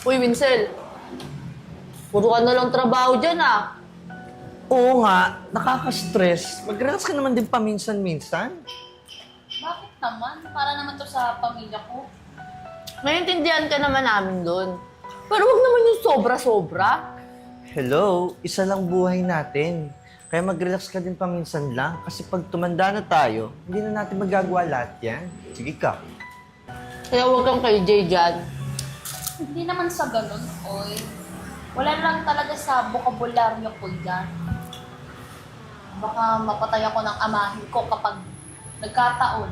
Uy, Winsel. Puro ka na lang trabaho dyan, ah. Oo nga, nakaka-stress. Mag-relax ka naman din paminsan-minsan. Bakit naman? Para naman to sa pamilya ko. Naiintindihan ka naman namin doon. Pero wag naman yung sobra-sobra. Hello, isa lang buhay natin. Kaya mag-relax ka din paminsan lang. Kasi pag tumanda na tayo, hindi na natin magagawa lahat yan. Sige ka. Kaya wag kang kay Jay dyan. Hindi naman sa ganun, oy. Wala lang talaga sa bokabularyo ko dyan. Baka mapatay ako ng amahin ko kapag nagkataon.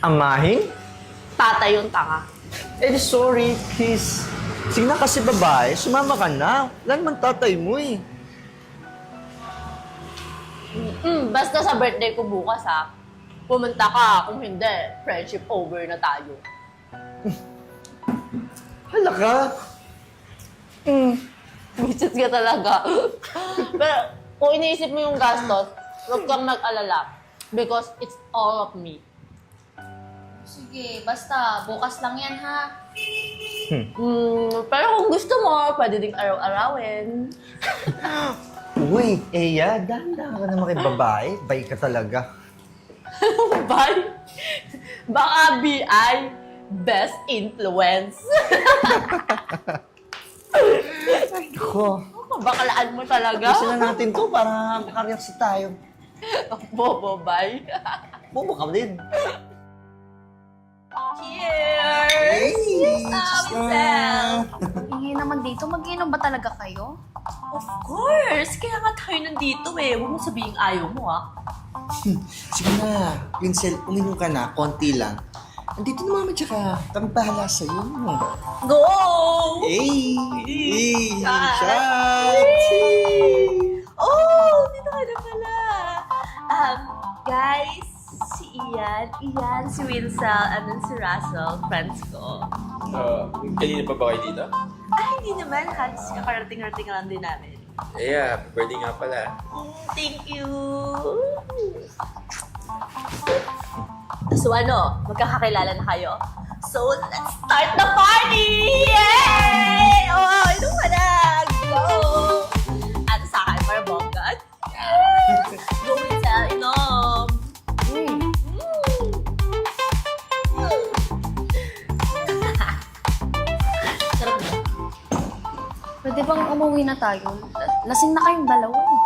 Amahin? Tatay yung tanga. Eh, sorry, kiss. Sige na kasi babae, sumama ka na. Wala naman tatay mo eh. Basta sa birthday ko bukas, ha. Pumunta ka. Kung hindi, friendship over na tayo. Hala ka. Bisit ka talaga. Pero kung iniisip mo yung gastos, huwag kang mag-alala. Because it's all of me. Sige, basta bukas lang yan, ha? Pero kung gusto mo, pwede ding araw-arawin. Uy, Eya, dahan-dahan ka naman kay babae. Bay ka talaga. Bye! Baka BI, best influence. Ako, Bakalaan mo talaga. gusto na natin to para makarelax tayo. Bobo, bye. Bobo ka din. Cheers! Winsel! Ingay naman dito. Mag-inom ba talaga kayo? Of course! Kaya nga tayo nandito eh. Huwag mo sabihin ayaw mo, ha? Sige na, Winsel, uminom ka na, konti lang. Andito na mama, tsaka kami bahala sa'yo. Go! Hey! Hey! Shot! Shot! Oh! Dito ka na pala. Guys, si Ian, si Winsel, and then si Russell, friends ko. Kanina pa ba kayo dito? Hindi naman. Halos kakarating-rating lang din namin. Yeah, birthday nga pala. Thank you! So ano, magkakakilala na kayo? So let's start the party! Yay! Oh, ito ka na! Go! Ano sa akin, para bonggat? Yes! Go Winsel, inom! Sarap na. Pwede bang umuwi na tayo? Lasing na kayong dalawa eh.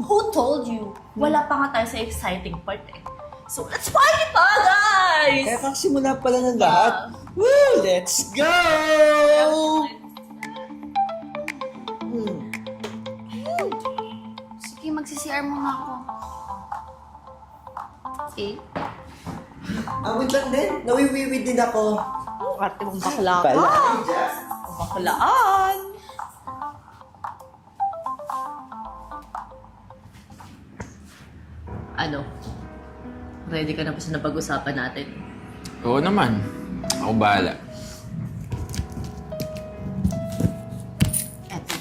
Who told you? Wala pa nga tayo sa exciting part eh. So let's party pa, guys! Kaya kasimula pala ng lahat. Woo! Let's go! Sige, magsi-CR muna ako. See? Wait lang din. Nawiwiwi din ako. Arte mong bakla ka. Pala. Baklaan! Ano? Ready ka na ba sa napag-usapan natin? Oo naman. Ako bahala. Eto.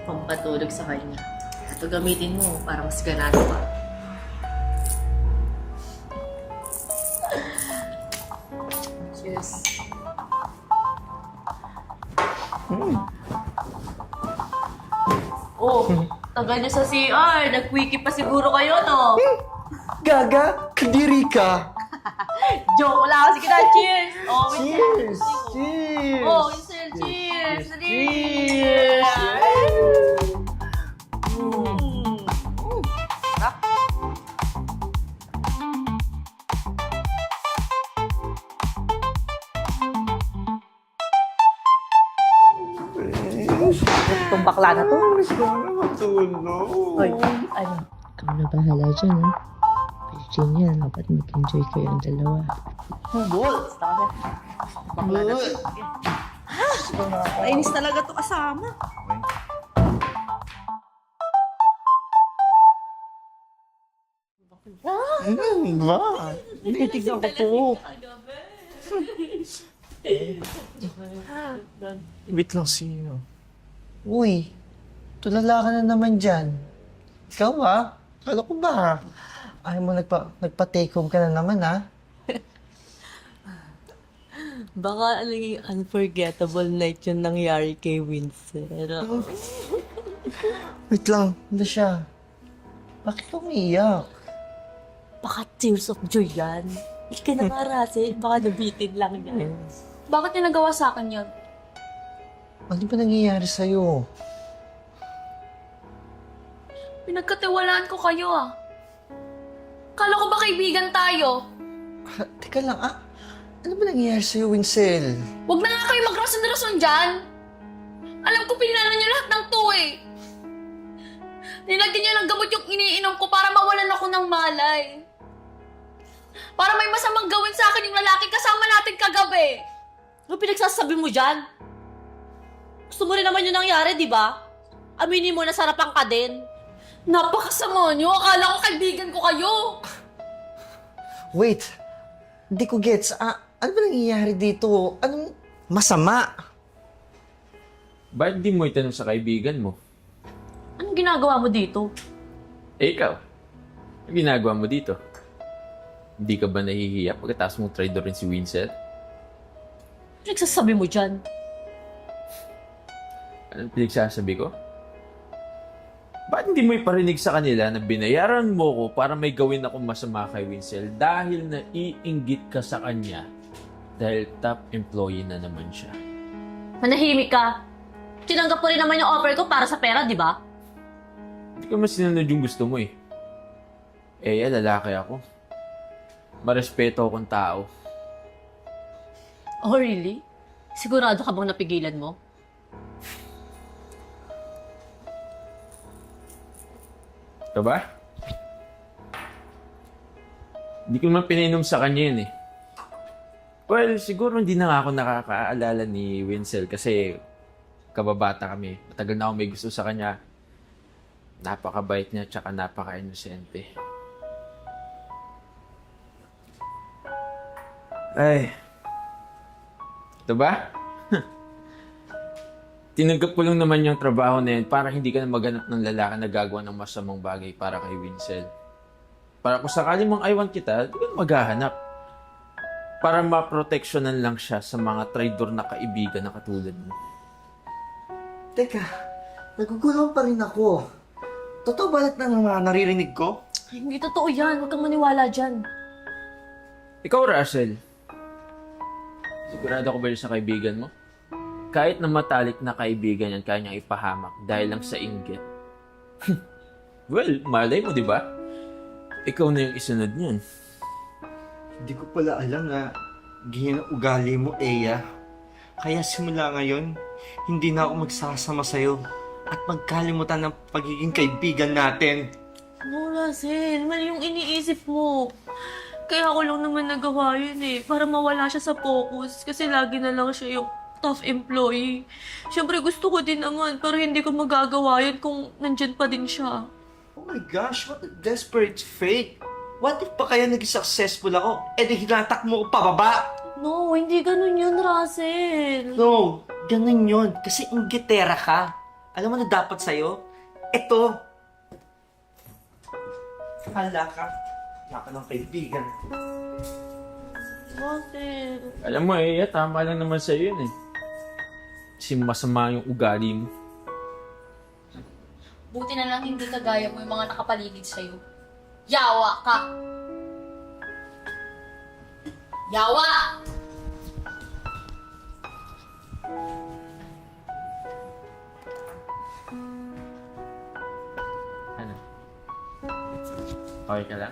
Pampatulog sa kanya. Ito gamitin mo para mas ganado ka. Cheers. Oh, tagal niyo sa CR. Nag-quickie pa siguro kayo, no? Gaga, kadiri ka. Joke lang. Sige na, cheers! Oh, Winsel. Cheers! Cheers! Oh, Winsel, cheers! Cheers! Itong bakla na to. Matulog. Hoy, ano? Ikaw na bahala dyan, ha? Virginia, dapat mag-enjoy kayong dalawa. Humble. Bakla na to. Kainis talaga to kasama. Ba? Tinitignan ko po. Wait lang sino. Uy, tulala ka na naman dyan. Ikaw ba? Kala ko ba? Ayaw mo nagpa-take home ka na naman, ha? Baka naging unforgettable night yung nangyari kay Winsel. Wait lang, ano siya? Bakit umiiyak? Baka tears of joy yan. Hindi ka na nga, Russell. Baka nabitin lang yan. Bakit niya nagawa sa akin yun? Ano ba nangyayari sa'yo? Pinagkatiwalaan ko kayo ah. Kala ko ba kaibigan tayo? Teka lang, ano ba nangyayari sa'yo, Winsel? Huwag na nga kayo magrason-rason dyan. Alam ko pinilala niyo lahat ng to eh. Nilagyan niyo ng gamot yung iniinom ko para mawalan ako ng malay. Para may masamang gawin sa akin yung lalaki kasama natin kagabi. Ano pinagsasabi mo dyan? Gusto mo rin naman yung nangyari, di ba? Aminin mo na sarapan ka din. Napakasama niyo. Akala ko kaibigan ko kayo. Wait, hindi ko gets. Ano ba nangyayari dito? Anong masama? Bakit di mo itanong sa kaibigan mo? Anong ginagawa mo dito? Ikaw, ang ginagawa mo dito? Hindi ka ba nahihiya pagkatapos mong traitor rin si Winsel? Pinagsasabi mo dyan? Anong pinagsasabi ko? Bakit hindi mo iparinig sa kanila na binayaran mo ko para may gawin akong masama kay Winsel dahil naiinggit ka sa kanya dahil top employee na naman siya? Manahimik ka. Tinanggap ko rin naman yung offer ko para sa pera, di ba? Hindi ka mas sinunod yung gusto mo eh. Lalaki ako. Marespeto akong tao. Oh, really? Sigurado ka bang napigilan mo? Ito ba? Hindi ko naman pinainom sa kanya yun eh. Well, siguro hindi na nga ako nakakaalala ni Winsel kasi kababata kami. Matagal na ako may gusto sa kanya. Napakabait niya tsaka napaka-inosente. Ay. Ito ba? Tinanggap ko lang naman yung trabaho na yun para hindi ka na maghanap ng lalaki na gagawa ng masamang bagay para kay Winsel. Para kung sakali mong aywan kita, di ka na maghahanap. Para maproteksyonan lang siya sa mga traidor na kaibigan na katulad mo. Teka, nagugulaw pa rin ako. Totoo ba lahat ng mga naririnig ko? Ay, hindi totoo yan. Huwag kang maniwala dyan. Ikaw, Russell. Sigurado ko ba yun sa kaibigan mo? Kahit na matalik na kaibigan yan, kaya niyang ipahamak dahil lang sa inggit. Well, malay mo, di ba? Ikaw na yung isunod niyan. Hindi ko pala alam na ganyan ang ugali mo, Eya. Kaya simula ngayon, hindi na ako magsasama sa'yo at magkalimutan ng pagiging kaibigan natin. No, Russell. Mali yung iniisip mo. Kaya ako lang naman nagawa yun eh. Para mawala siya sa focus. Kasi lagi na lang siya yung tough employee. Siyempre gusto ko din naman. Pero hindi ko magagawa yun kung nandyan pa din siya. Oh my gosh, what a desperate fate. What if pa kaya naging successful ako? Eh di hinatak mo ko pababa. No, hindi ganun yun, Russell. No, ganun yun. Kasi inggitera ka. Alam mo na dapat sa'yo? Ito. Hala ka. Wala ka ng kaibigan. Russell. Alam mo, tama lang naman sa'yo yun eh. Kasi masama yung ugali mo. Buti na lang hindi kagaya mo yung mga nakapaligid sa'yo. Yawa ka! Yawa! Ano? Okay ka lang?